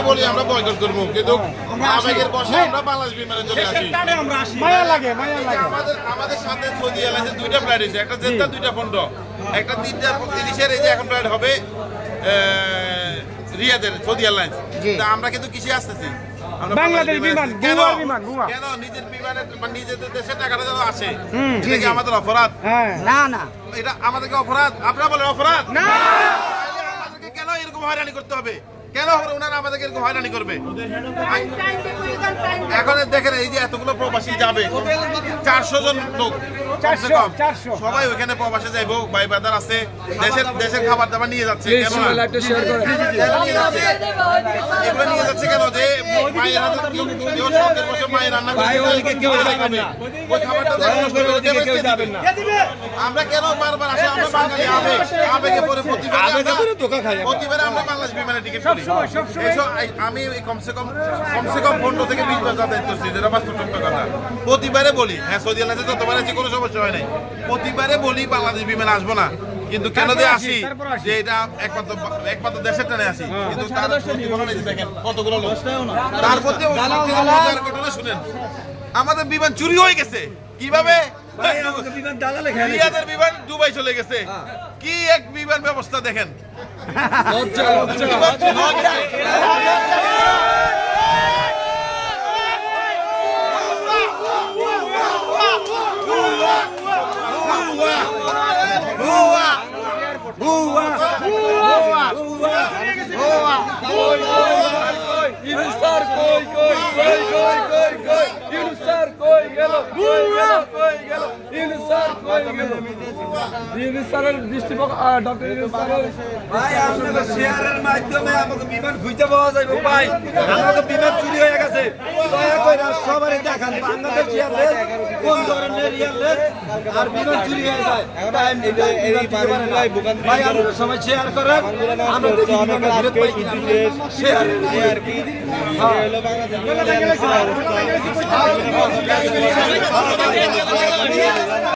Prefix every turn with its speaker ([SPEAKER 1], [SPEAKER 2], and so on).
[SPEAKER 1] বলি আমরা বয়কট করবো, কিন্তু আবেগের বসে আমরা বাংলাদেশ বিমানে চলে আসি। আমাদের সাথে সৌদি এয়ারলাইন্সের 2টা ফ্লাইট হয়েছে, একটা জেদ্দা 2টা পণ্ড, একটা 3:30 এই যে এখন ফ্লাইট হবে রিয়াদের সৌদি এয়ারলাইন্স। আমরা কিন্তু কিসে আসতেছি?
[SPEAKER 2] বাংলাদেশ বিমান।
[SPEAKER 1] কেন নিজের বিমানে নিজেদের দেশে টাকাটা যেন আসে, এটা কি আমাদের অপরাধ?
[SPEAKER 2] না না,
[SPEAKER 1] এটা আমাদেরকে অপরাধ? আপনারা বলেন অপরাধ না? আমাদেরকে কেন এরকম হয়রানি করতে হবে? কেন ওনারা আমাদেরকে এরকম হয়রানি করবে? এখন দেখেন এই যে এতগুলো প্রবাসী যাবে, 400 জন লোক সবাই ওইখানে প্রবাসে যাইবো, ভাই বাদার আছে, দেশের খাবার দাবার নিয়ে যাচ্ছে। কেন এগুলো নিয়ে যাচ্ছে? কেন যে মায়ের হাতে মায়ের রান্না করে ওই খাবারটা আমরা কেন বারবার আসি? আমরা বাঙালি আবেগে পরে প্রতিবারে আমরা বাংলাদেশ বিমানে টিকিট করি। আমি কমসে কম 15 থেকে 20 বার যাতায়াত করছি, যেটা বাস্তব সত্য কথা। প্রতিবারে বলি হ্যাঁ সৌদি আরবে যতবার আছি কোনো সমস্যা হয় নাই, প্রতিবারে বলি বাংলাদেশ বিমানে আসবো না। কিন্তু কেন যে আসি? যে এটা একমাত্র দেশের টানে আসি, কিন্তু তার প্রতিফলন এই যে দেখেন কতগুলো লোক। তার মধ্যে ঘটনা শুনেন, আমাদের বিমান চুরি হয়ে গেছে। কিভাবে? রিয়াদের বিমান দুবাই চলে গেছে। কি এক বিমান ব্যবস্থা দেখেন।
[SPEAKER 3] শেয়ারের মাধ্যমে আমাকে বিমান খুঁজতে পাওয়া যাবে ভাই, আমাকে বিমান চুরি হয়ে গেছে। দয়া করে সবারই দেখান বাংলাদেশ এয়ারলাইন্স কোন ধরনের এয়ারলাইন্স আর বিমান চুরি হয়ে যায়। ভাই আপনারা সবাই শেয়ার করেন, আমরা দেখি বিমানটা ফেরত পাই কিনা। শেয়ার